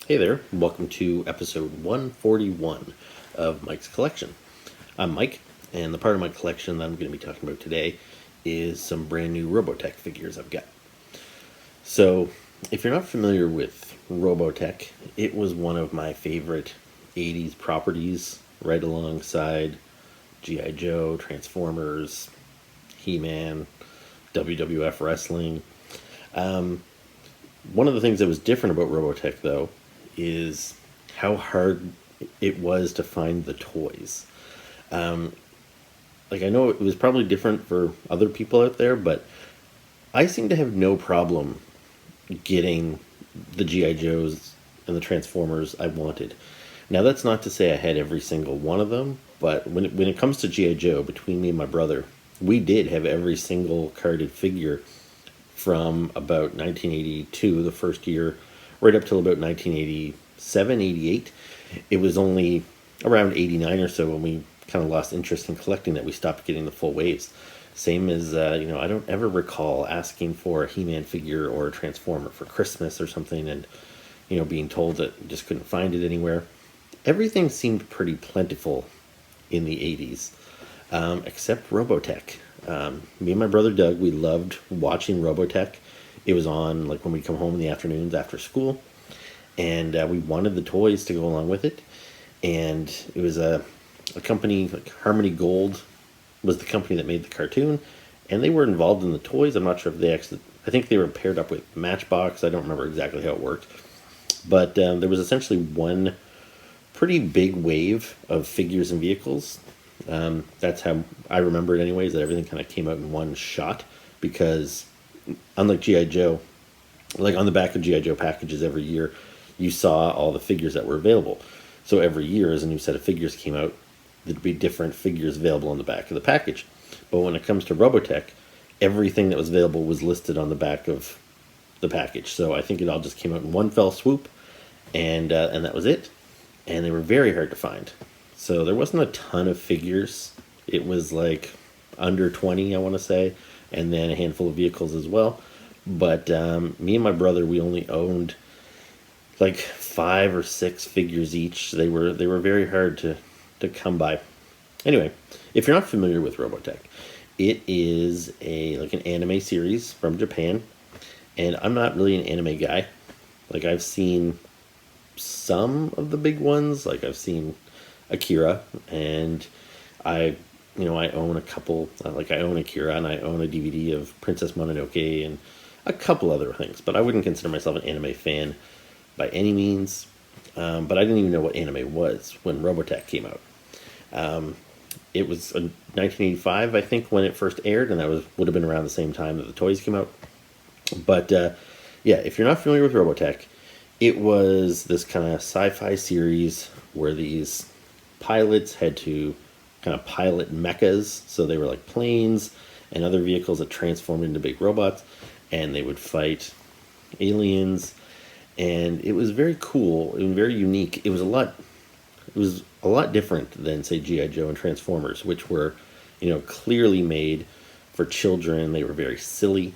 Hey there, welcome to episode 141 of Mike's Collection. I'm Mike, and the part of my collection that I'm going to be talking about today is some brand new Robotech figures I've got. So, if you're not familiar with Robotech, it was one of my favorite 80s properties, right alongside G.I. Joe, Transformers, He-Man, WWF Wrestling. One of the things that was different about Robotech, though, is how hard it was to find the toys. I know it was probably different for other people out there, but I seem to have no problem getting the G.I. Joes and the Transformers I wanted. Now, that's not to say I had every single one of them, but when it comes to G.I. Joe, between me and my brother, we did have every single carded figure from about 1982, the first year, right up till about 1987, 88. It was only around 89 or so when we kind of lost interest in collecting that we stopped getting the full waves. Same as, I don't ever recall asking for a He-Man figure or a Transformer for Christmas or something and, being told that you just couldn't find it anywhere. Everything seemed pretty plentiful in the 80s, except Robotech. Me and my brother Doug, we loved watching Robotech. It was on like when we'd come home in the afternoons after school, and we wanted the toys to go along with it. And it was a company like Harmony Gold was the company that made the cartoon, and they were involved in the toys. I'm not sure if they actually. I think they were paired up with Matchbox. I don't remember exactly how it worked, but there was essentially one pretty big wave of figures and vehicles. That's how I remember it anyways, that everything kind of came out in one shot, because unlike G.I. Joe, like on the back of G.I. Joe packages every year, you saw all the figures that were available. So every year as a new set of figures came out, there'd be different figures available on the back of the package. But when it comes to Robotech, everything that was available was listed on the back of the package. So I think it all just came out in one fell swoop, and that was it. And they were very hard to find. So there wasn't a ton of figures. It was like under 20, I want to say, and then a handful of vehicles as well. But me and my brother, we only owned like 5 or 6 figures each. They were very hard to come by. Anyway, if you're not familiar with Robotech, it is an anime series from Japan, and I'm not really an anime guy. Like, I've seen some of the big ones. Like, I've seen Akira, and I own a couple. I own Akira, and I own a DVD of Princess Mononoke and a couple other things. But I wouldn't consider myself an anime fan by any means. But I didn't even know what anime was when Robotech came out. It was 1985, I think, when it first aired, and that would have been around the same time that the toys came out. But if you're not familiar with Robotech, it was this kind of sci-fi series where these pilots had to kind of pilot mechas, so they were like planes and other vehicles that transformed into big robots, and they would fight aliens, and it was very cool and very unique. It was a lot different than, say, G.I. Joe and Transformers, which were, clearly made for children. They were very silly.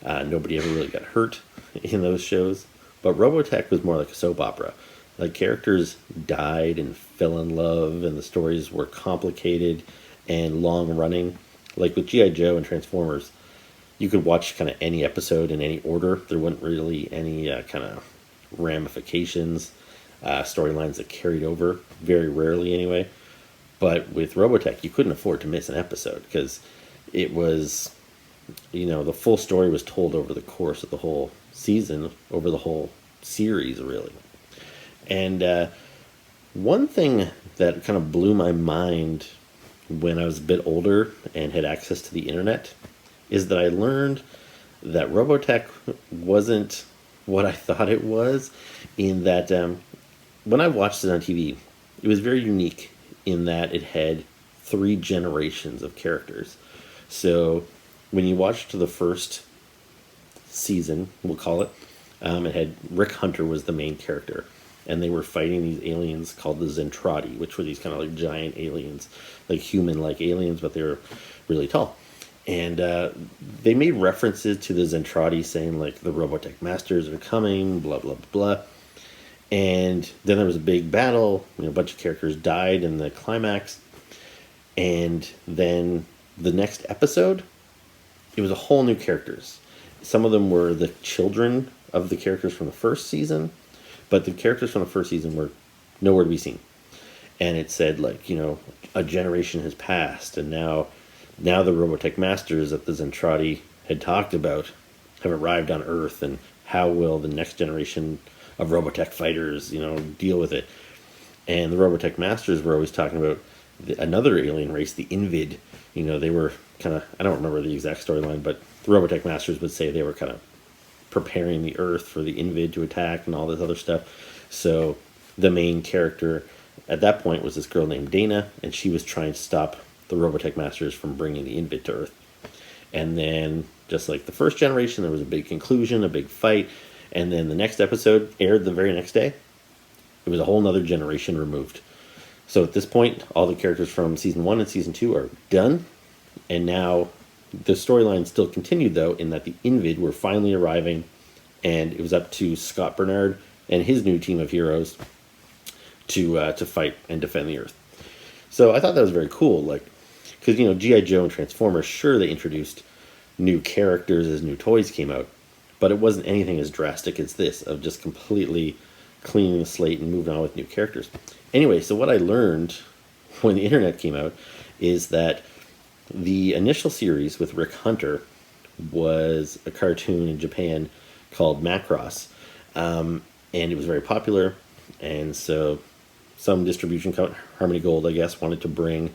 Nobody ever really got hurt in those shows. But Robotech was more like a soap opera. Like, characters died and fell in love, and the stories were complicated and long-running. Like with G.I. Joe and Transformers, you could watch kind of any episode in any order. There wasn't really any kind of ramifications, storylines that carried over, very rarely anyway. But with Robotech, you couldn't afford to miss an episode, because it was, the full story was told over the course of the whole season, over the whole series, really. And one thing that kind of blew my mind when I was a bit older and had access to the internet is that I learned that Robotech wasn't what I thought it was, in that when I watched it on TV, it was very unique in that it had 3 generations of characters. So when you watched the first season, we'll call it, it had Rick Hunter was the main character, and they were fighting these aliens called the Zentraedi, which were these kind of like giant aliens, like human-like aliens, but they were really tall. And they made references to the Zentraedi, saying like the Robotech Masters are coming, blah blah blah. And then there was a big battle. A bunch of characters died in the climax. And then the next episode, it was a whole new characters. Some of them were the children of the characters from the first season, but the characters from the first season were nowhere to be seen. And it said, like, a generation has passed, and now the Robotech Masters that the Zentraedi had talked about have arrived on Earth, and how will the next generation of Robotech fighters, deal with it? And the Robotech Masters were always talking about another alien race, the Invid. They were kind of, I don't remember the exact storyline, but the Robotech Masters would say they were kind of preparing the Earth for the Invid to attack and all this other stuff. So the main character at that point was this girl named Dana, and she was trying to stop the Robotech Masters from bringing the Invid to Earth. And then, just like the first generation, there was a big conclusion, a big fight, and then the next episode aired the very next day. It was a whole nother generation removed. So at this point, all the characters from Season 1 and Season 2 are done, and now the storyline still continued, though, in that the Invid were finally arriving, and it was up to Scott Bernard and his new team of heroes to fight and defend the Earth. So I thought that was very cool, because, G.I. Joe and Transformers, sure, they introduced new characters as new toys came out, but it wasn't anything as drastic as this, of just completely cleaning the slate and moving on with new characters. Anyway, so what I learned when the internet came out is that the initial series with Rick Hunter was a cartoon in Japan called Macross, and it was very popular, and so some distribution company, Harmony Gold, I guess, wanted to bring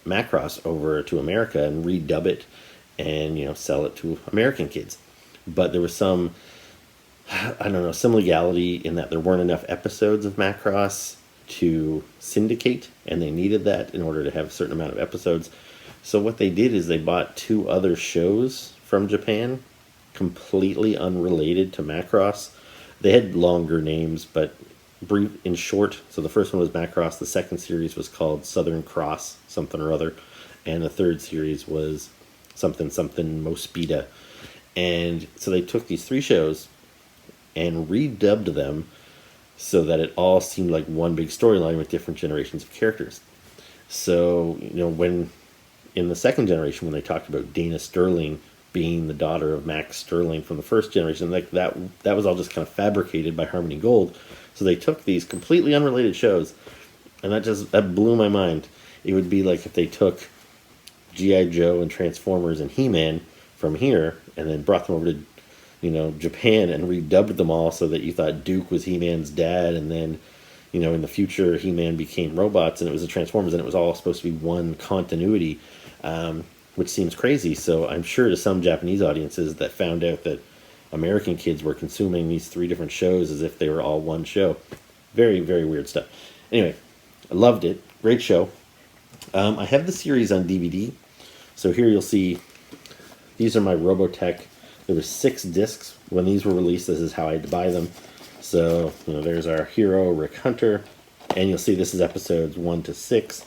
Macross over to America and redub it and, sell it to American kids. But there was some legality in that there weren't enough episodes of Macross to syndicate, and they needed that in order to have a certain amount of episodes. So what they did is they bought 2 other shows from Japan, completely unrelated to Macross. They had longer names, but brief in short. So the first one was Macross, the second series was called Southern Cross something or other, and the third series was something Mospita. And so they took these 3 shows and redubbed them so that it all seemed like one big storyline with different generations of characters. So, when in the second generation, when they talked about Dana Sterling being the daughter of Max Sterling from the first generation, that was all just kind of fabricated by Harmony Gold. So they took these completely unrelated shows, and that blew my mind. It would be like if they took G.I. Joe and Transformers and He-Man from here and then brought them over to Japan and redubbed them all so that you thought Duke was He-Man's dad, and then in the future He-Man became robots and it was the Transformers, and it was all supposed to be one continuity, which seems crazy. So I'm sure to some Japanese audiences that found out that American kids were consuming these 3 different shows as if they were all one show. Very, very weird stuff. Anyway, I loved it. Great show. I have the series on DVD. So here you'll see, these are my Robotech. There were 6 discs. When these were released, this is how I had to buy them. So, there's our hero, Rick Hunter. And you'll see this is episodes 1 to 6.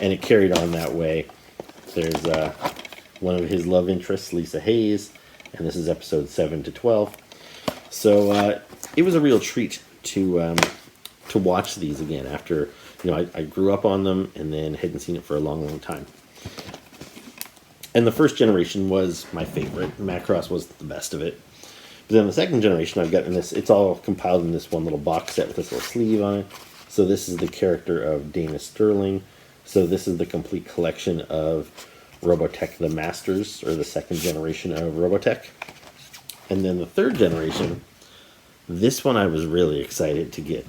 And it carried on that way. There's one of his love interests, Lisa Hayes. And this is episode 7 to 12. So it was a real treat to watch these again after, I grew up on them and then hadn't seen it for a long, long time. And the first generation was my favorite. Macross was the best of it. But then the second generation I've got in this, it's all compiled in this one little box set with this little sleeve on it. So this is the character of Dana Sterling. So this is the complete collection of Robotech the Masters, or the second generation of Robotech. And then the third generation, this one I was really excited to get.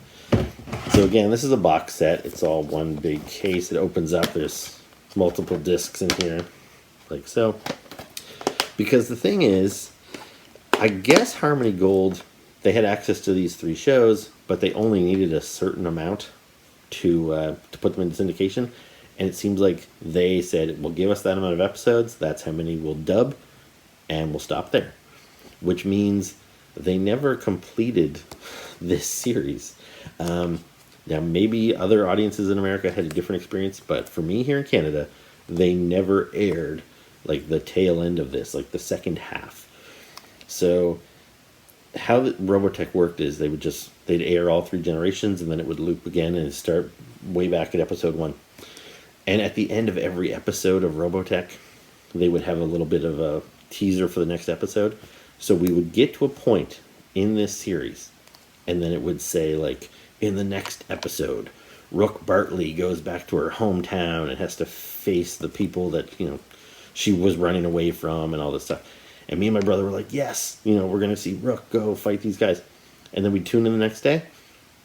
So again, this is a box set. It's all one big case. It opens up. There's multiple discs in here, like so. Because the thing is, I guess Harmony Gold, they had access to these 3 shows, but they only needed a certain amount to put them into syndication. And it seems like they said, well, give us that amount of episodes, that's how many we'll dub, and we'll stop there. Which means they never completed this series. Now, maybe other audiences in America had a different experience, but for me here in Canada, they never aired like the tail end of this, like the second half. So how the Robotech worked is they'd air all 3 generations, and then it would loop again and start way back at episode 1. And at the end of every episode of Robotech, they would have a little bit of a teaser for the next episode. So we would get to a point in this series, and then it would say, like, in the next episode, Rook Bartley goes back to her hometown and has to face the people that, she was running away from and all this stuff. And me and my brother were like, yes, we're going to see Rook go fight these guys. And then we'd tune in the next day,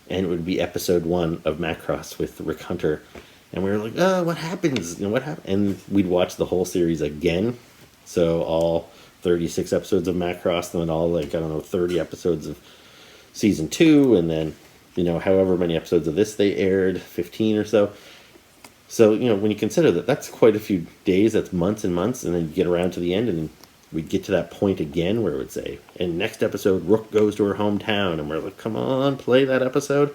and it would be episode 1 of Macross with Rick Hunter. And we were like, oh, what happens? What happened? And we'd watch the whole series again. So all 36 episodes of Macross, and then all, 30 episodes of season 2, and then, however many episodes of this they aired, 15 or so. So, when you consider that, that's quite a few days, that's months and months, and then you get around to the end, and we'd get to that point again where it would say, and next episode, Rook goes to her hometown, and we're like, come on, play that episode.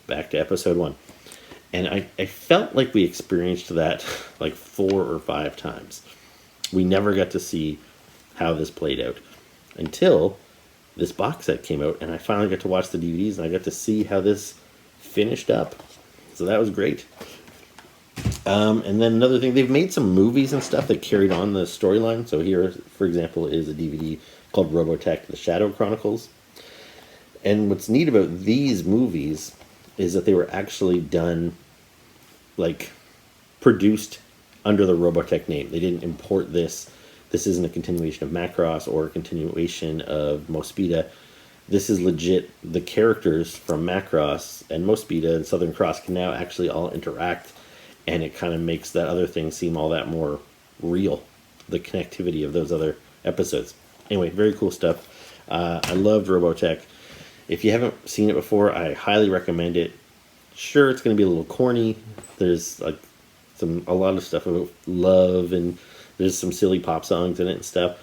Back to episode 1. And I felt like we experienced that like 4 or 5 times. We never got to see how this played out until this box set came out, and I finally got to watch the DVDs, and I got to see how this finished up. So that was great. And then another thing, they've made some movies and stuff that carried on the storyline. So here, for example, is a DVD called Robotech, The Shadow Chronicles. And what's neat about these movies is that they were actually done, produced under the Robotech name. They didn't import this. This isn't a continuation of Macross or a continuation of Mospeada. This is legit. The characters from Macross and Mospeada and Southern Cross can now actually all interact, and it kind of makes that other thing seem all that more real, the connectivity of those other episodes. Anyway, very cool stuff. I loved Robotech. If you haven't seen it before, I highly recommend it. Sure, it's going to be a little corny. There's a lot of stuff about love, and there's some silly pop songs in it and stuff.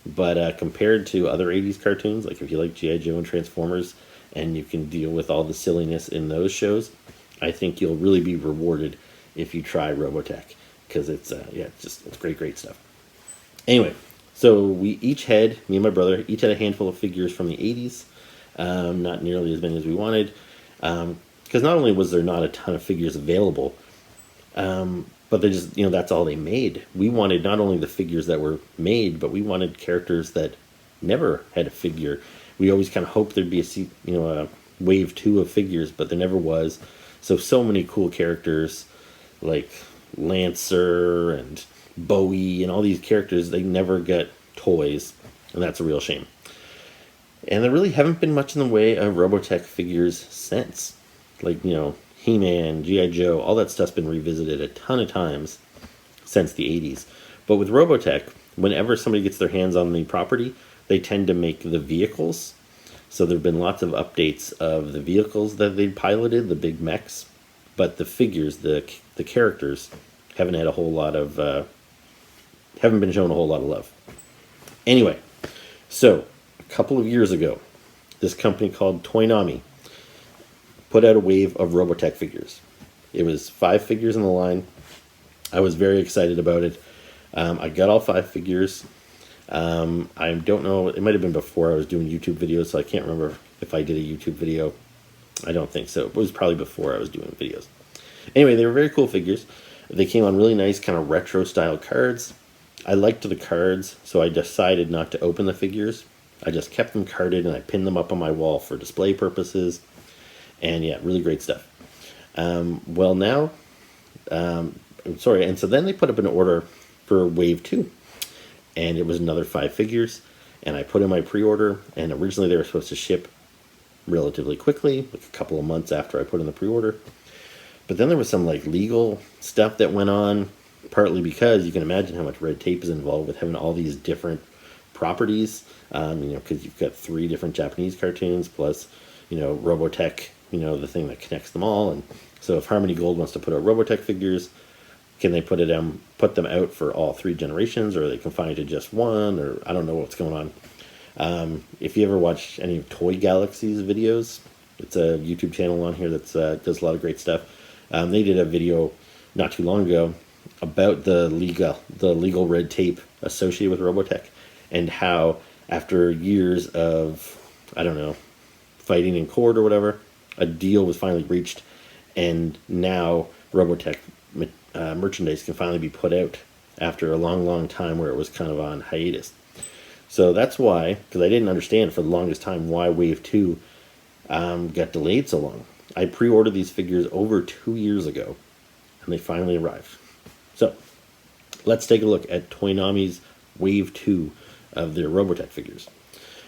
But compared to other 80s cartoons, like if you like G.I. Joe and Transformers, and you can deal with all the silliness in those shows, I think you'll really be rewarded if you try Robotech, because it's great stuff. Anyway, so me and my brother, each had a handful of figures from the 80s. Not nearly as many as we wanted, because not only was there not a ton of figures available, but they just, that's all they made. We wanted not only the figures that were made, but we wanted characters that never had a figure. We always kind of hoped there'd be a wave 2 of figures, but there never was. So many cool characters like Lancer and Bowie and all these characters, they never got toys, and that's a real shame. And there really haven't been much in the way of Robotech figures since. He-Man, G.I. Joe, all that stuff's been revisited a ton of times since the 80s. But with Robotech, whenever somebody gets their hands on the property, they tend to make the vehicles. So there have been lots of updates of the vehicles that they piloted, the big mechs. But the figures, the characters, haven't been shown a whole lot of love. Anyway, so a couple of years ago, this company called Toynami put out a wave of Robotech figures. It was 5 figures in the line. I was very excited about it. I got all 5 figures. I don't know, it might have been before I was doing YouTube videos, so I can't remember if I did a YouTube video. I don't think so. It was probably before I was doing videos. Anyway, they were very cool figures. They came on really nice kind of retro style cards. I liked the cards, so I decided not to open the figures. I just kept them carded, and I pinned them up on my wall for display purposes. And yeah, really great stuff. And so then they put up an order for Wave 2. And it was another 5 figures. And I put in my pre-order, and originally they were supposed to ship relatively quickly, like a couple of months after I put in the pre-order. But then there was some legal stuff that went on, partly because you can imagine how much red tape is involved with having all these different properties, because you've got 3 different Japanese cartoons, plus, Robotech, the thing that connects them all. And so if Harmony Gold wants to put out Robotech figures, can they put them out for all 3 generations, or are they confined to just one, or I don't know what's going on. If you ever watch any of Toy Galaxy's videos, it's a YouTube channel on here that does a lot of great stuff. They did a video not too long ago about the legal red tape associated with Robotech, and how after years of I don't know, fighting in court or whatever, a deal was finally reached, and now Robotech merchandise can finally be put out after a long, long time where it was kind of on hiatus. So that's why, because I didn't understand for the longest time why Wave 2 got delayed so long. I pre-ordered these figures over 2 years ago, and they finally arrived. So let's take a look at Toynami's Wave 2 of their Robotech figures.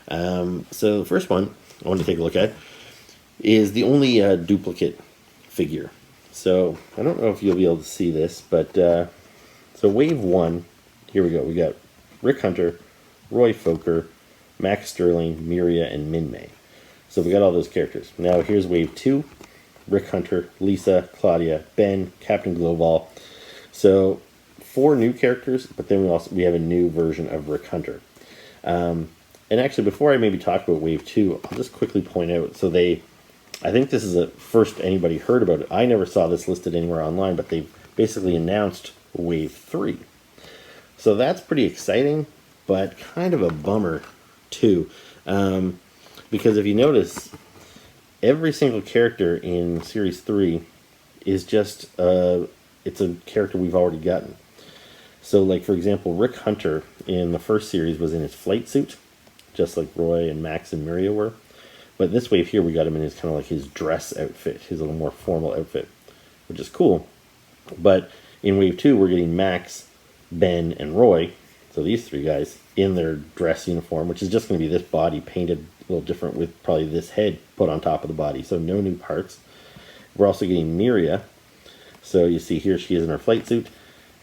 So the first one I want to take a look at is the only duplicate figure. So I don't know if you'll be able to see this, but so Wave 1, here we go. We got Rick Hunter, Roy Fokker, Max Sterling, Miria, and Min May. So we got all those characters. Now here's Wave 2, Rick Hunter, Lisa, Claudia, Ben, Captain Gloval. So 4 new characters, but then we have a new version of Rick Hunter. And actually, before I maybe talk about Wave 2, I'll just quickly point out, so I think this is the first anybody heard about it. I never saw this listed anywhere online, but they basically announced Wave 3. So that's pretty exciting, but kind of a bummer too. Because if you notice, every single character in Series 3 is just, it's a character we've already gotten. So like, for example, Rick Hunter in the first series was in his flight suit, just like Roy and Max and Miria were. But this wave here, we got him in his kind of like his dress outfit, his little more formal outfit, which is cool. But in Wave 2, we're getting Max, Ben, and Roy, so these 3 guys, in their dress uniform, which is just going to be this body painted a little different with probably this head put on top of the body, so no new parts. We're also getting Miria. So you see here she is in her flight suit,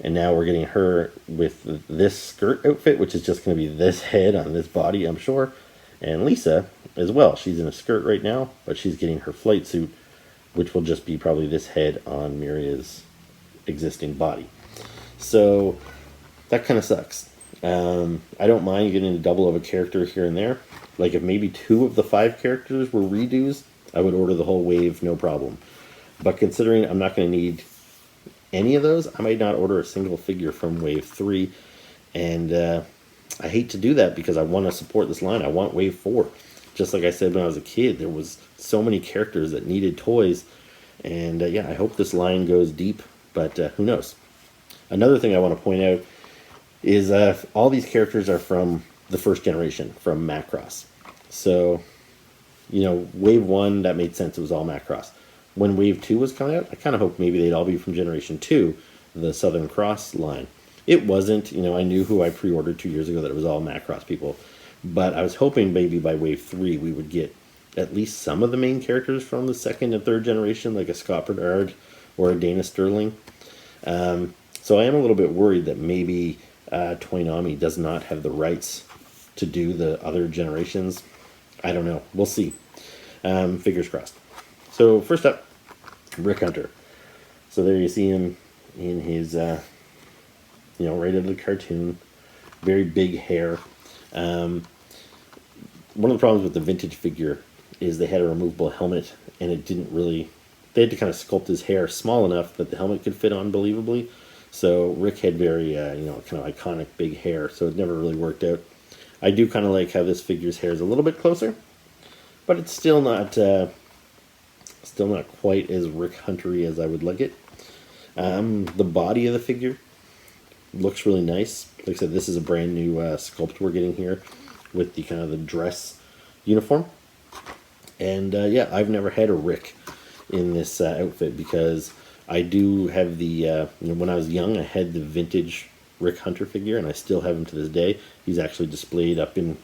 and now we're getting her with this skirt outfit, which is just going to be this head on this body, I'm sure. And Lisa as well. She's in a skirt right now, but she's getting her flight suit, which will just be probably this head on Miria's existing body. So that kind of sucks. I don't mind getting a double of a character here and there. Like if maybe 2 of the 5 characters were redos, I would order the whole wave, no problem. But considering I'm not going to need any of those, I might not order a single figure from Wave 3. And I hate to do that because I want to support this line. I want Wave 4. Just like I said when I was a kid, there was so many characters that needed toys. And yeah, I hope this line goes deep, but who knows. Another thing I want to point out is all these characters are from the first generation, from Macross. So, you know, Wave 1, that made sense. It was all Macross. When Wave 2 was coming out, I kind of hoped maybe they'd all be from Generation 2, the Southern Cross line. It wasn't. You know, I knew who I pre-ordered 2 years ago that it was all Macross people. But I was hoping maybe by Wave 3 we would get at least some of the main characters from the second and third generation, like a Scott Bernard or a Dana Sterling. So I am a little bit worried that maybe Toynami does not have the rights to do the other generations. I don't know. We'll see. Fingers crossed. So first up, Rick Hunter. So there you see him in his, right out of the cartoon. Very big hair. One of the problems with the vintage figure is they had a removable helmet, and it didn't really... They had to kind of sculpt his hair small enough that the helmet could fit on believably. So Rick had very, kind of iconic big hair, so it never really worked out. I do kind of like how this figure's hair is a little bit closer, but it's still not quite as Rick Hunter-y as I would like it. The body of the figure looks really nice. Like I said, this is a brand new sculpt we're getting here with the kind of the dress uniform. And yeah, I've never had a Rick in this outfit because I do have the, when I was young, I had the vintage Rick Hunter figure, and I still have him to this day. He's actually displayed up in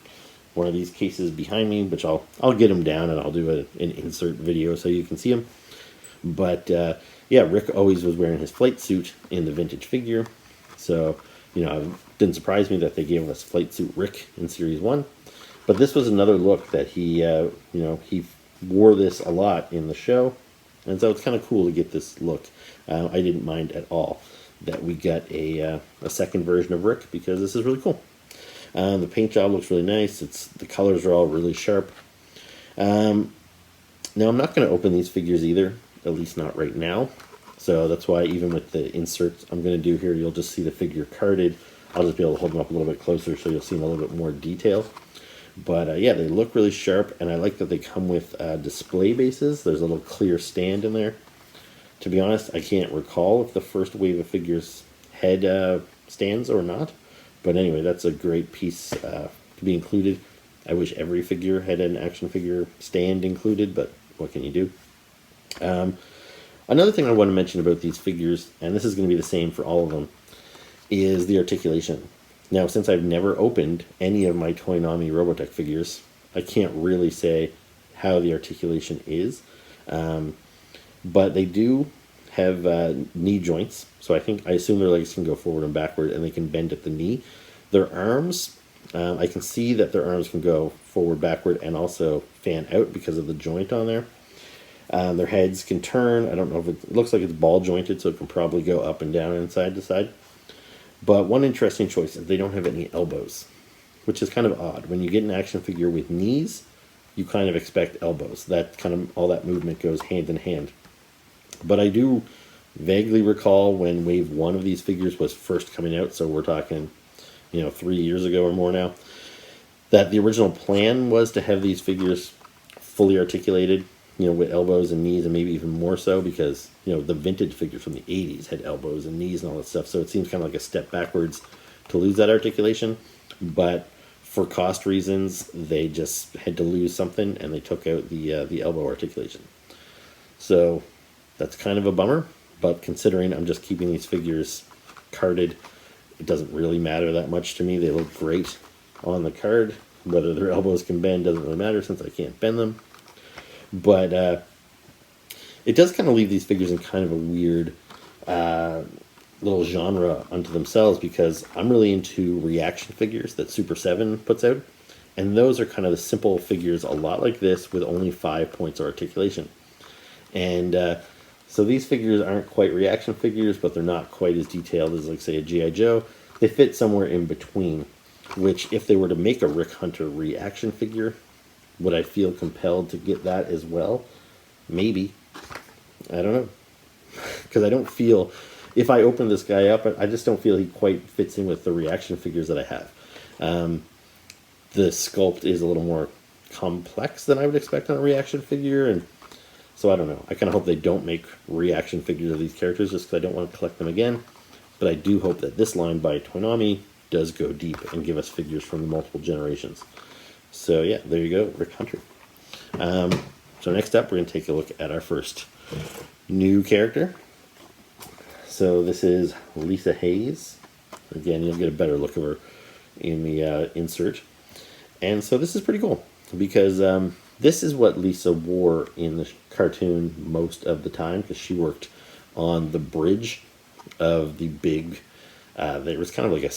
one of these cases behind me, which I'll get him down and I'll do an insert video so you can see him. But yeah, Rick always was wearing his flight suit in the vintage figure. So, it didn't surprise me that they gave us flight suit Rick in Series 1. But this was another look that he, he wore this a lot in the show. And so it's kind of cool to get this look. I didn't mind at all that we got a second version of Rick because this is really cool. The paint job looks really nice. The colors are all really sharp. Now I'm not going to open these figures either, at least not right now. So that's why even with the inserts I'm going to do here, you'll just see the figure carded. I'll just be able to hold them up a little bit closer so you'll see in a little bit more detail. But yeah, they look really sharp, and I like that they come with display bases. There's a little clear stand in there. To be honest, I can't recall if the first wave of figures had stands or not. But anyway, that's a great piece to be included. I wish every figure had an action figure stand included, but what can you do? Another thing I want to mention about these figures, and this is going to be the same for all of them, is the articulation. Now, since I've never opened any of my Toynami Robotech figures, I can't really say how the articulation is. But they do have knee joints, so I assume their legs can go forward and backward, and they can bend at the knee. Their arms, I can see that their arms can go forward, backward, and also fan out because of the joint on there. Their heads can turn. I don't know if it looks like it's ball jointed, so it can probably go up and down and side to side. But one interesting choice is they don't have any elbows, which is kind of odd. When you get an action figure with knees, you kind of expect elbows. That kind of all that movement goes hand in hand. But I do vaguely recall when Wave 1 of these figures was first coming out, so we're talking, 3 years ago or more now, that the original plan was to have these figures fully articulated, with elbows and knees, and maybe even more so because, the vintage figures from the 80s had elbows and knees and all that stuff, so it seems kind of like a step backwards to lose that articulation. But for cost reasons, they just had to lose something, and they took out the elbow articulation. So that's kind of a bummer, but considering I'm just keeping these figures carded, it doesn't really matter that much to me. They look great on the card. Whether their elbows can bend doesn't really matter since I can't bend them. But it does kind of leave these figures in kind of a weird little genre unto themselves, because I'm really into reaction figures that Super 7 puts out. And those are kind of the simple figures, a lot like this, with only 5 points of articulation. And so these figures aren't quite reaction figures, but they're not quite as detailed as, like, say, a G.I. Joe. They fit somewhere in between, which if they were to make a Rick Hunter reaction figure, would I feel compelled to get that as well? Maybe. I don't know. Because I don't feel, if I open this guy up, I just don't feel he quite fits in with the reaction figures that I have. The sculpt is a little more complex than I would expect on a reaction figure, and so I don't know. I kind of hope they don't make reaction figures of these characters just because I don't want to collect them again. But I do hope that this line by Toynami does go deep and give us figures from the multiple generations. So yeah, there you go, Rick Hunter. So next up, we're going to take a look at our first new character. So this is Lisa Hayes. Again, you'll get a better look of her in the insert. And so this is pretty cool, because this is what Lisa wore in the cartoon most of the time, because she worked on the bridge of the big, there was kind of like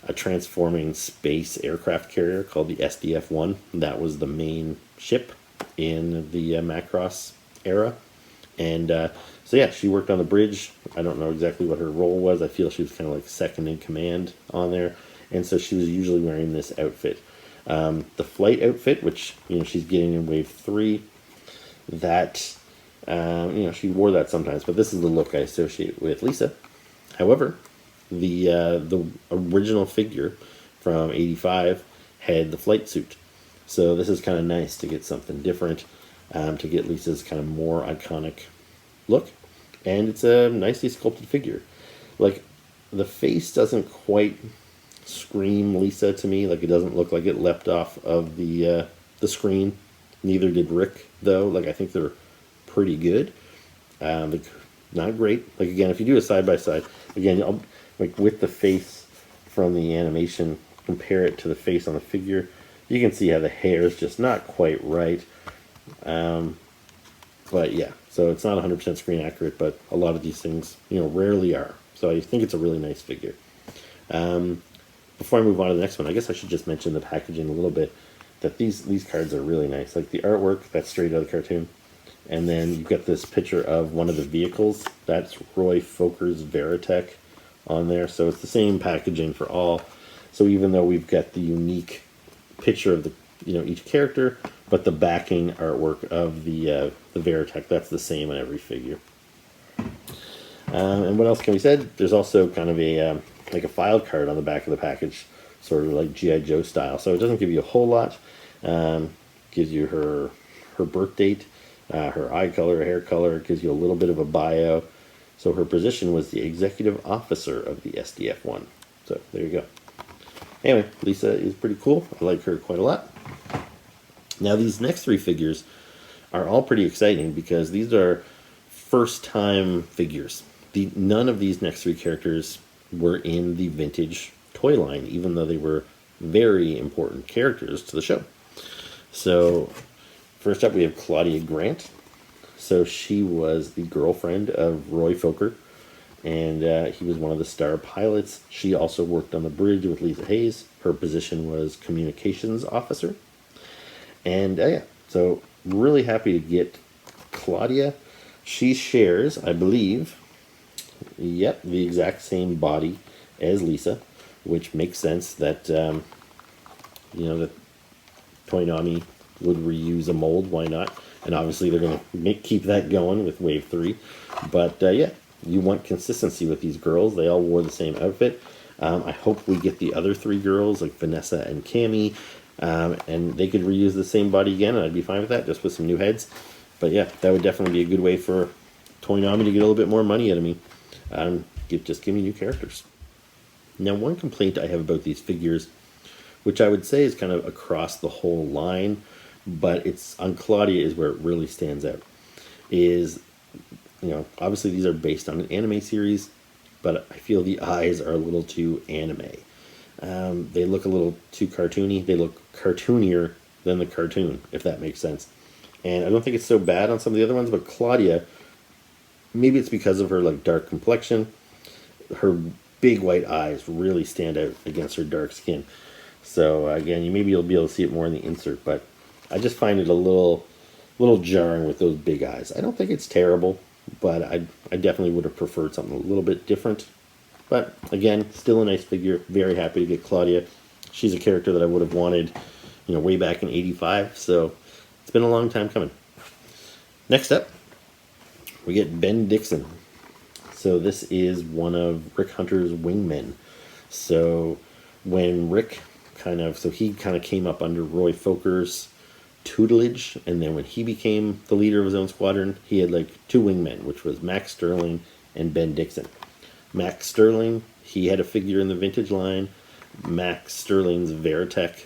a transforming space aircraft carrier called the SDF-1. That was the main ship in the Macross era. And so yeah, she worked on the bridge. I don't know exactly what her role was. I feel she was kind of like second in command on there. And so she was usually wearing this outfit. The flight outfit, which she's getting in Wave 3, that she wore that sometimes, but this is the look I associate with Lisa. However, the original figure from '85 had the flight suit, so this is kind of nice to get something different, to get Lisa's kind of more iconic look, and it's a nicely sculpted figure. Like, the face doesn't quite scream Lisa to me. Like, it doesn't look like it leapt off of the screen. Neither did Rick, though. Like, I think they're pretty good. Not great. Like, again, if you do a side by side, again, like with the face from the animation, compare it to the face on the figure, you can see how the hair is just not quite right. But yeah, so it's not 100% screen accurate, but a lot of these things, rarely are. So I think it's a really nice figure. Before I move on to the next one, I guess I should just mention the packaging a little bit, that these cards are really nice. Like the artwork, that's straight out of the cartoon. And then you've got this picture of one of the vehicles. That's Roy Foker's Veritek on there. So it's the same packaging for all. So even though we've got the unique picture of the each character, but the backing artwork of the Veritek, that's the same on every figure. And what else can be said? There's also kind of a like a file card on the back of the package. sort of like G.I. Joe style. So it doesn't give you a whole lot. Gives you her birth date, her eye color, hair color. It gives you a little bit of a bio. So her position was the executive officer of the SDF-1. So there you go. Anyway, Lisa is pretty cool. I like her quite a lot. Now these next three figures are all pretty exciting because these are first-time figures. None of these next three characters were in the vintage toy line, even though they were very important characters to the show. So first up we have Claudia Grant. So she was the girlfriend of Roy Fokker, and he was one of the star pilots. She also worked on the bridge with Lisa Hayes. Her position was communications officer. And yeah, so really happy to get Claudia. She shares, I believe, yep, the exact same body as Lisa, which makes sense that, you know, that Toynami would reuse a mold. Why not? And obviously they're going to keep that going with Wave 3. But yeah, you want consistency with these girls. They all wore the same outfit. I hope we get the other three girls, like Vanessa and Cammy, and they could reuse the same body again, and I'd be fine with that, just with some new heads. But yeah, that would definitely be a good way for Toynami to get a little bit more money out of me. Just give me new characters. Now, one complaint I have about these figures, which I would say is kind of across the whole line, but it's on Claudia is where it really stands out, is, you know, obviously these are based on an anime series, but I feel the eyes are a little too anime. They look a little too cartoony. They look cartoonier than the cartoon, if that makes sense. And I don't think it's so bad on some of the other ones, but Claudia, maybe it's because of her like dark complexion, her big white eyes really stand out against her dark skin. So again, maybe you'll be able to see it more in the insert, but I just find it a little jarring with those big eyes. I don't think it's terrible, but I definitely would have preferred something a little bit different. But again, still a nice figure. Very happy to get Claudia. She's a character that I would have wanted, you know, way back in '85. So it's been a long time coming. Next up, we get Ben Dixon. So this is one of Rick Hunter's wingmen. So when Rick he kind of came up under Roy Fokker's tutelage, and then when he became the leader of his own squadron, he had like two wingmen, which was Max Sterling and Ben Dixon. Max Sterling, he had a figure in the vintage line. Max Sterling's Veritek,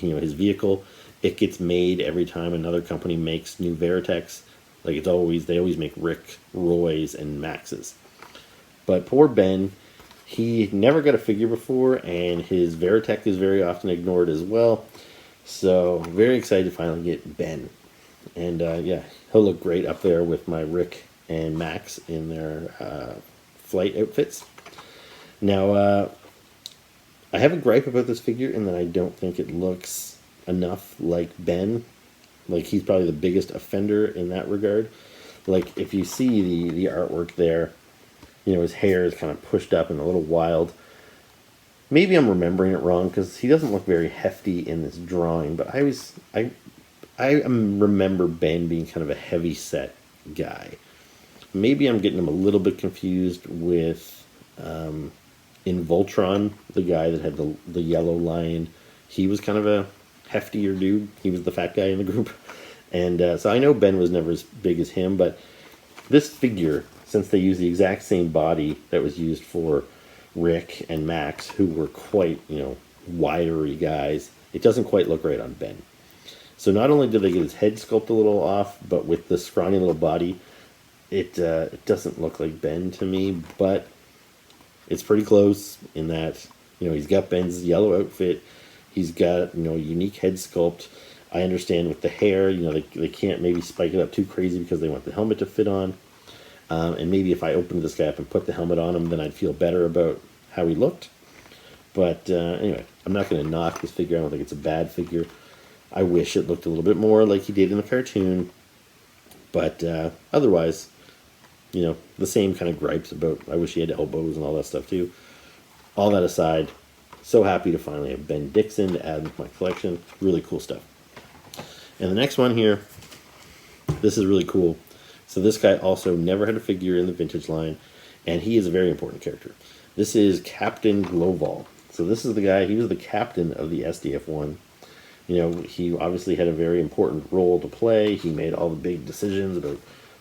you know, his vehicle, it gets made every time another company makes new Veriteks. Like they always make Rick, Roy's, and Max's. But poor Ben, he never got a figure before, and his Veritek is very often ignored as well. So very excited to finally get Ben. And yeah, he'll look great up there with my Rick and Max in their flight outfits. Now, I have a gripe about this figure in that I don't think it looks enough like Ben. Like, he's probably the biggest offender in that regard. Like, if you see the artwork there, you know, his hair is kind of pushed up and a little wild. Maybe I'm remembering it wrong, because he doesn't look very hefty in this drawing, but I remember Ben being kind of a heavy set guy. Maybe I'm getting him a little bit confused with in Voltron, the guy that had the yellow lion. He was kind of a heftier dude. He was the fat guy in the group. And so I know Ben was never as big as him, but this figure, since they use the exact same body that was used for Rick and Max, who were quite, you know, widery guys, it doesn't quite look right on Ben. So not only did they get his head sculpt a little off, but with the scrawny little body, it doesn't look like Ben to me, but it's pretty close in that, you know, he's got Ben's yellow outfit, he's got, you know, a unique head sculpt. I understand with the hair, you know, they can't maybe spike it up too crazy because they want the helmet to fit on. And maybe if I opened this guy up and put the helmet on him, then I'd feel better about how he looked. But anyway, I'm not going to knock this figure. I don't think it's a bad figure. I wish it looked a little bit more like he did in the cartoon. But otherwise, you know, the same kind of gripes about, I wish he had elbows and all that stuff too. All that aside, so happy to finally have Ben Dixon to add to my collection. Really cool stuff. And the next one here, this is really cool. So this guy also never had a figure in the vintage line, and he is a very important character. This is Captain Gloval. So this is the guy, he was the captain of the SDF-1. You know, he obviously had a very important role to play. He made all the big decisions about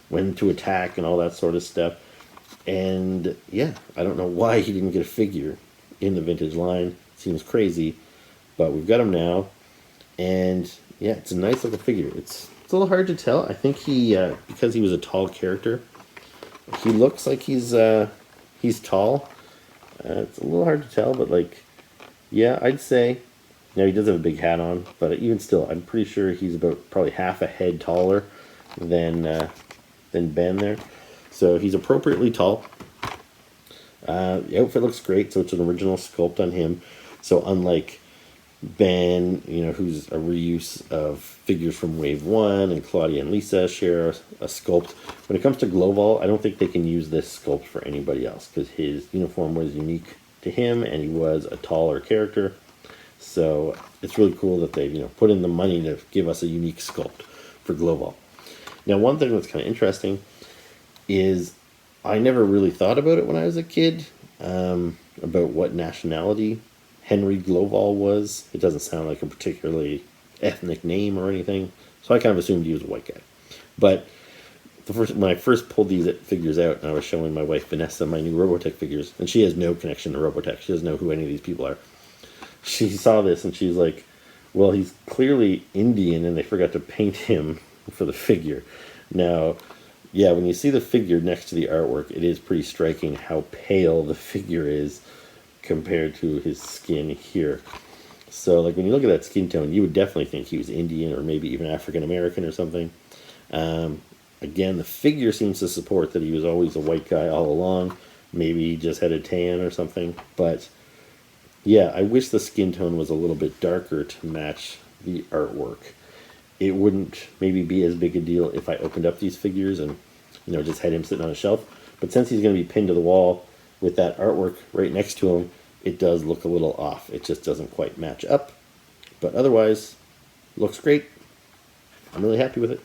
when to attack and all that sort of stuff. And yeah, I don't know why he didn't get a figure in the vintage line. Seems crazy, but we've got him now. And yeah, it's a nice little figure. It's a little hard to tell. I think he, because he was a tall character, he looks like he's tall. It's a little hard to tell, but like, yeah, I'd say. Now he does have a big hat on, but even still, I'm pretty sure he's about probably half a head taller than Ben there. So he's appropriately tall. The outfit looks great, so it's an original sculpt on him. So unlike Ben, you know, who's a reuse of figures from Wave 1, and Claudia and Lisa share a sculpt. When it comes to Gloval, I don't think they can use this sculpt for anybody else, because his uniform was unique to him, and he was a taller character. So it's really cool that they, you know, put in the money to give us a unique sculpt for Gloval. Now, one thing that's kind of interesting is I never really thought about it when I was a kid, about what nationality Henry Gloval was. It doesn't sound like a particularly ethnic name or anything, so I kind of assumed he was a white guy. But when I first pulled these figures out, and I was showing my wife Vanessa my new Robotech figures, and she has no connection to Robotech. She doesn't know who any of these people are. She saw this and she's like, well, he's clearly Indian and they forgot to paint him for the figure. Now, yeah, when you see the figure next to the artwork, it is pretty striking how pale the figure is compared to his skin here. So, like, when you look at that skin tone, you would definitely think he was Indian or maybe even African American or something. Again, the figure seems to support that he was always a white guy all along. Maybe he just had a tan or something, but yeah, I wish the skin tone was a little bit darker to match the artwork. It wouldn't maybe be as big a deal if I opened up these figures and, you know, just had him sitting on a shelf. But since he's going to be pinned to the wall with that artwork right next to him, it does look a little off. It just doesn't quite match up. But otherwise, looks great. I'm really happy with it.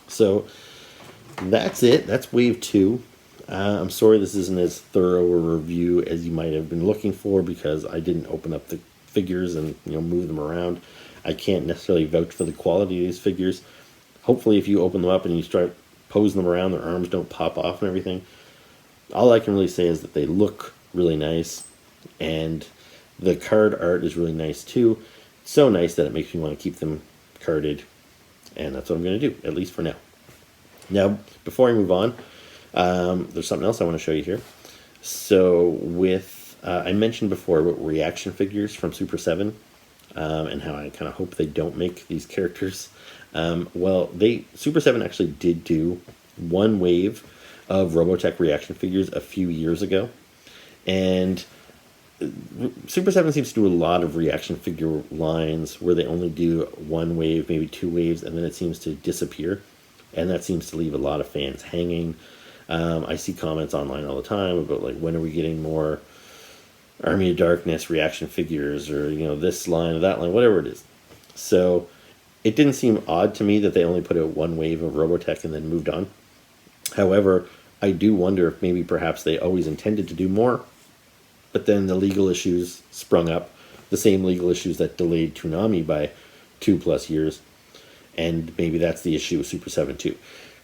So that's it. That's Wave 2. I'm sorry this isn't as thorough a review as you might have been looking for, because I didn't open up the figures and, you know, move them around. I can't necessarily vouch for the quality of these figures. Hopefully if you open them up and you start posing them around, their arms don't pop off and everything. All I can really say is that they look really nice, and the card art is really nice too. So nice that it makes me want to keep them carded, and that's what I'm going to do, at least for now. Now, before I move on, there's something else I want to show you here. So with, I mentioned before about reaction figures from Super 7, and how I kind of hope they don't make these characters. Well, Super 7 actually did do one wave of Robotech reaction figures a few years ago, and Super 7 seems to do a lot of reaction figure lines where they only do one wave, maybe two waves, and then it seems to disappear, and that seems to leave a lot of fans hanging. I see comments online all the time about, like, when are we getting more Army of Darkness reaction figures, or, you know, this line or that line, whatever it is. So it didn't seem odd to me that they only put out one wave of Robotech and then moved on. However, I do wonder if maybe perhaps they always intended to do more, but then the legal issues sprung up, the same legal issues that delayed Toynami by 2+ years, and maybe that's the issue with Super 7 too.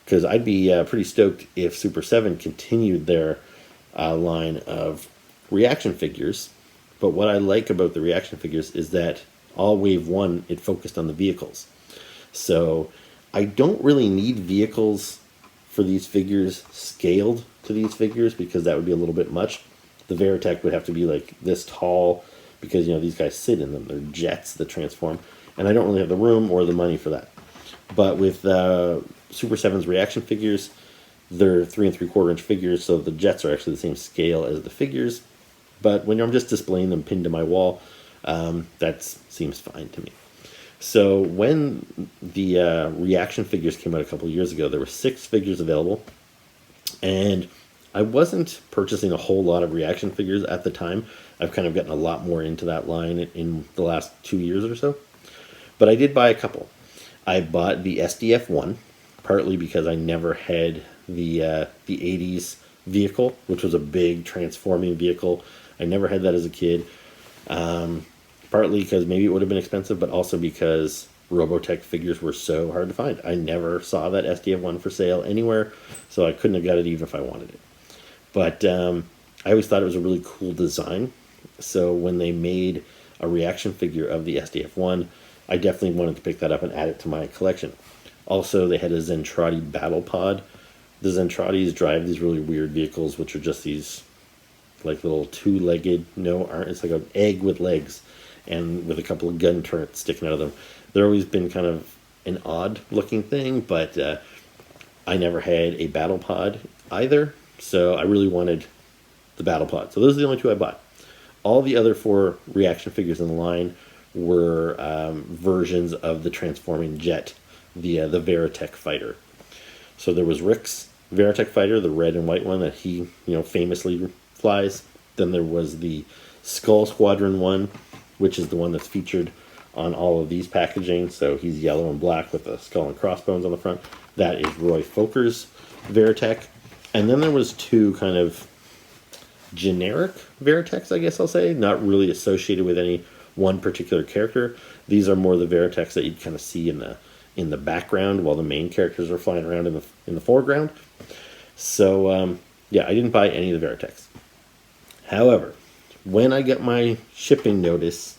Because I'd be pretty stoked if Super 7 continued their line of reaction figures, but what I like about the reaction figures is that all Wave 1, it focused on the vehicles. So I don't really need vehicles for these figures scaled to these figures, because that would be a little bit much. The Veritek would have to be like this tall, because, you know, these guys sit in them. They're jets that transform, and I don't really have the room or the money for that. But with Super 7's reaction figures, they're 3 3/4 inch figures, so the jets are actually the same scale as the figures. But when I'm just displaying them pinned to my wall, that seems fine to me. So when the reaction figures came out a couple years ago, there were 6 figures available, and I wasn't purchasing a whole lot of reaction figures at the time. I've kind of gotten a lot more into that line in the last 2 years or so, but I did buy a couple. I bought the SDF-1, partly because I never had the 80s vehicle, which was a big transforming vehicle. I never had that as a kid. Partly because maybe it would have been expensive, but also because Robotech figures were so hard to find. I never saw that SDF one for sale anywhere, so I couldn't have got it even if I wanted it. But I always thought it was a really cool design. So when they made a reaction figure of the SDF one, I definitely wanted to pick that up and add it to my collection. Also, they had a Zentraedi Battle Pod. The Zentraedis drive these really weird vehicles, which are just these like little two-legged, no, aren't, it's like an egg with legs and with a couple of gun turrets sticking out of them. They're always been kind of an odd-looking thing, but I never had a battle pod either, so I really wanted the battle pod. So those are the only two I bought. All the other 4 reaction figures in the line were versions of the transforming jet, the Veritek fighter. So there was Rick's Veritek fighter, the red and white one that he, famously flies. Then there was the Skull Squadron one, which is the one that's featured on all of these packaging. So he's yellow and black with a skull and crossbones on the front. That is Roy Foker's Veritek. And then there was 2 kind of generic Veriteks, I guess I'll say, not really associated with any one particular character. These are more the Veriteks that you'd kind of see in the background while the main characters are flying around in the foreground. So I didn't buy any of the Veriteks. However, when I got my shipping notice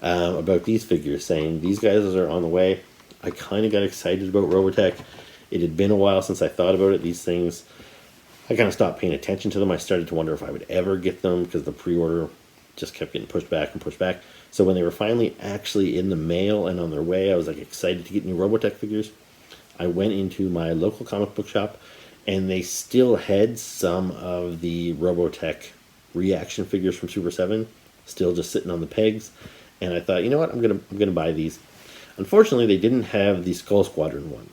about these figures saying these guys are on the way, I kind of got excited about Robotech. It had been a while since I thought about it. These things, I kind of stopped paying attention to them. I started to wonder if I would ever get them because the pre-order just kept getting pushed back and pushed back. So when they were finally actually in the mail and on their way, I was like excited to get new Robotech figures. I went into my local comic book shop and they still had some of the Robotech reaction figures from Super 7 still just sitting on the pegs. And I thought, you know what, I'm gonna buy these. Unfortunately, they didn't have the Skull Squadron one.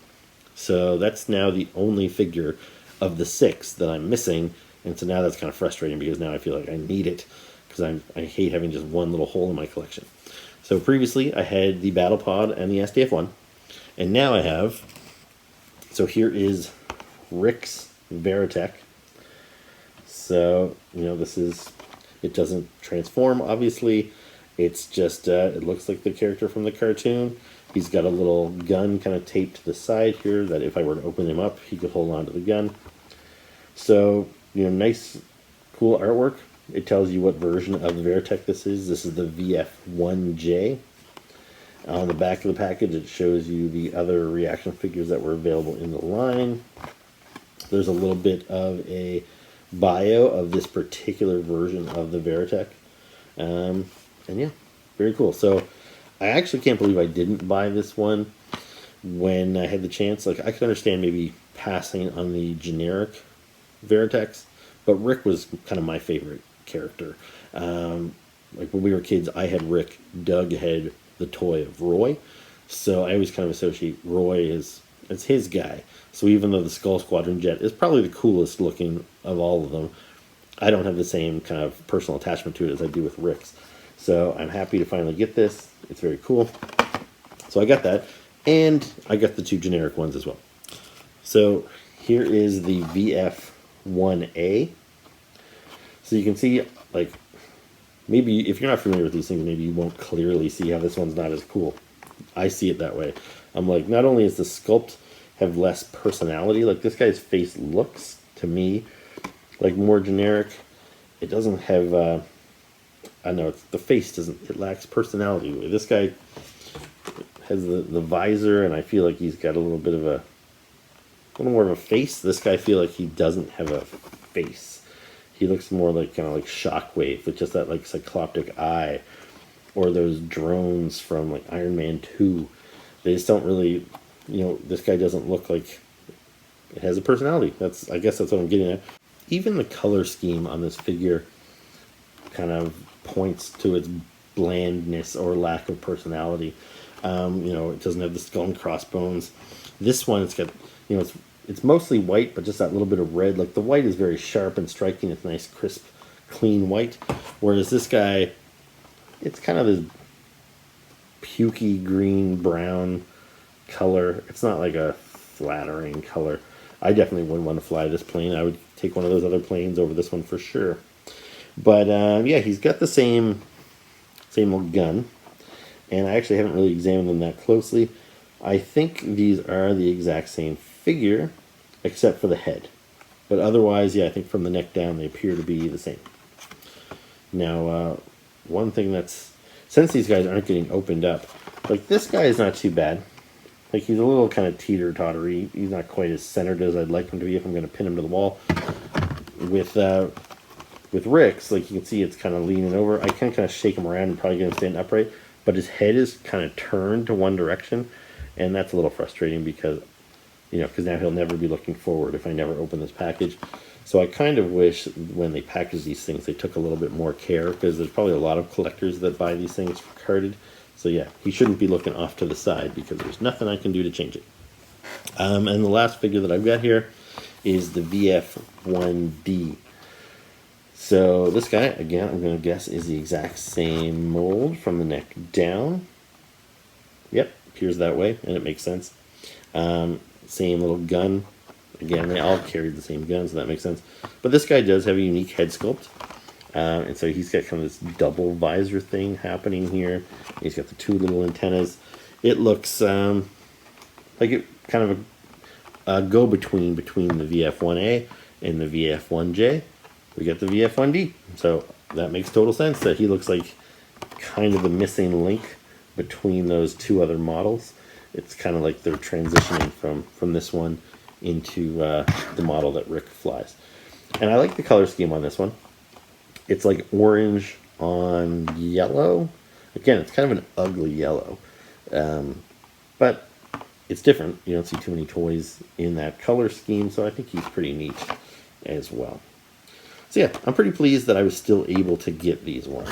So that's now the only figure of the 6 that I'm missing. And so now that's kind of frustrating because now I feel like I need it because I hate having just one little hole in my collection. So previously I had the Battle Pod and the SDF one. And now I have, so here is Rick's Veritek. So, this is, it doesn't transform, obviously. It's just, it looks like the character from the cartoon. He's got a little gun kind of taped to the side here that if I were to open him up, he could hold on to the gun. So, nice, cool artwork. It tells you what version of the Veritek this is. This is the VF1J. On the back of the package, it shows you the other reaction figures that were available in the line. There's a little bit of a bio of this particular version of the Veritek. And yeah, very cool. So I actually can't believe I didn't buy this one when I had the chance. Like, I could understand maybe passing on the generic Veriteks, but Rick was kind of my favorite character. Like when we were kids, I had Rick. Doug had the toy of Roy. So I always kind of associate Roy as his guy. So even though the Skull Squadron jet is probably the coolest looking of all of them, I don't have the same kind of personal attachment to it as I do with Rick's. So I'm happy to finally get this. It's very cool. So I got that. And I got the 2 generic ones as well. So here is the VF1A. So you can see, like, maybe if you're not familiar with these things, maybe you won't clearly see how this one's not as cool. I see it that way. I'm like, not only is the sculpt have less personality, like this guy's face looks, to me, like more generic. It doesn't have, I don't know, the face doesn't, it lacks personality. This guy has the visor, and I feel like he's got a little bit of a little more of a face. This guy, I feel like he doesn't have a face. He looks more like kind of like Shockwave with just that like cycloptic eye, or those drones from like Iron Man 2. They just don't really, this guy doesn't look like it has a personality. I guess that's what I'm getting at. Even the color scheme on this figure kind of points to its blandness or lack of personality. It doesn't have the skull and crossbones. This one, it's got, it's mostly white, but just that little bit of red. Like the white is very sharp and striking. It's nice, crisp, clean white. Whereas this guy, it's kind of this pukey green brown color. It's not like a flattering color. I definitely wouldn't want to fly this plane. I would take one of those other planes over this one for sure. But yeah, he's got the same same little gun. And I actually haven't really examined them that closely. I think these are the exact same figure, except for the head. But otherwise, yeah, I think from the neck down, they appear to be the same. Now, one thing that's, since these guys aren't getting opened up, like this guy is not too bad. Like he's a little kind of teeter-tottery. He's not quite as centered as I'd like him to be if I'm going to pin him to the wall. With Rick's, like you can see it's kind of leaning over. I can kind of shake him around and probably get him stand upright, but his head is kind of turned to one direction, and that's a little frustrating because, you know, because now he'll never be looking forward if I never open this package. So I kind of wish when they package these things they took a little bit more care, because there's probably a lot of collectors that buy these things carded. So yeah, he shouldn't be looking off to the side because there's nothing I can do to change it. And the last figure that I've got here is the VF1D. So this guy, again, I'm going to guess is the exact same mold from the neck down. Yep, appears that way, and it makes sense. Same little gun. Again, they all carry the same gun, so that makes sense. But this guy does have a unique head sculpt. And so he's got kind of this double visor thing happening here. He's got the two little antennas. It looks like it kind of a go-between between the VF1A and the VF1J. We get the VF1D. So that makes total sense that he looks like kind of the missing link between those two other models. It's kind of like they're transitioning from this one into the model that Rick flies. And I like the color scheme on this one. It's like orange on yellow. Again, it's kind of an ugly yellow. But it's different. You don't see too many toys in that color scheme, so I think he's pretty neat as well. So yeah, I'm pretty pleased that I was still able to get these ones,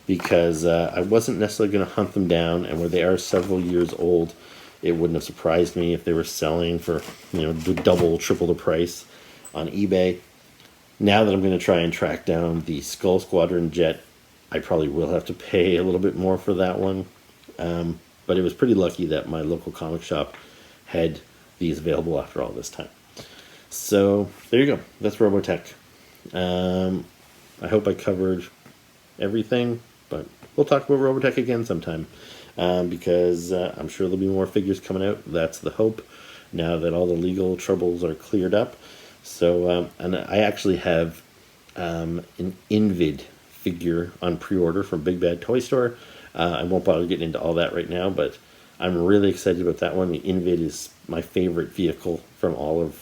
because I wasn't necessarily going to hunt them down, and where they are several years old, it wouldn't have surprised me if they were selling for, you know, double, triple the price on eBay. Now that I'm going to try and track down the Skull Squadron jet, I probably will have to pay a little bit more for that one. But it was pretty lucky that my local comic shop had these available after all this time. So there you go. That's Robotech. I hope I covered everything, but we'll talk about Robotech again sometime, because I'm sure there'll be more figures coming out. That's the hope, now that all the legal troubles are cleared up. So, and I actually have an Invid figure on pre-order from Big Bad Toy Store. I won't bother getting into all that right now, but I'm really excited about that one. The Invid is my favorite vehicle from all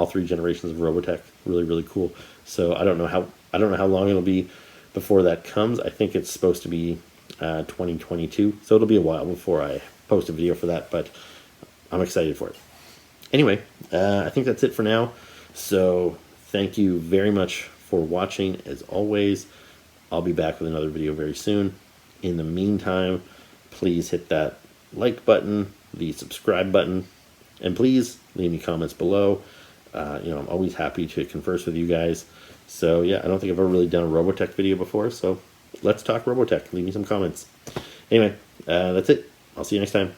three generations of Robotech. Really, really cool. So I don't know how long it'll be before that comes. I think it's supposed to be 2022, so it'll be a while before I post a video for that, but I'm excited for it. Anyway, I think that's it for now. So thank you very much for watching. As always, I'll be back with another video very soon. In the meantime, please hit that like button, the subscribe button, and please leave me comments below. I'm always happy to converse with you guys. So yeah, I don't think I've ever really done a Robotech video before, so let's talk Robotech. Leave me some comments. Anyway, that's it. I'll see you next time.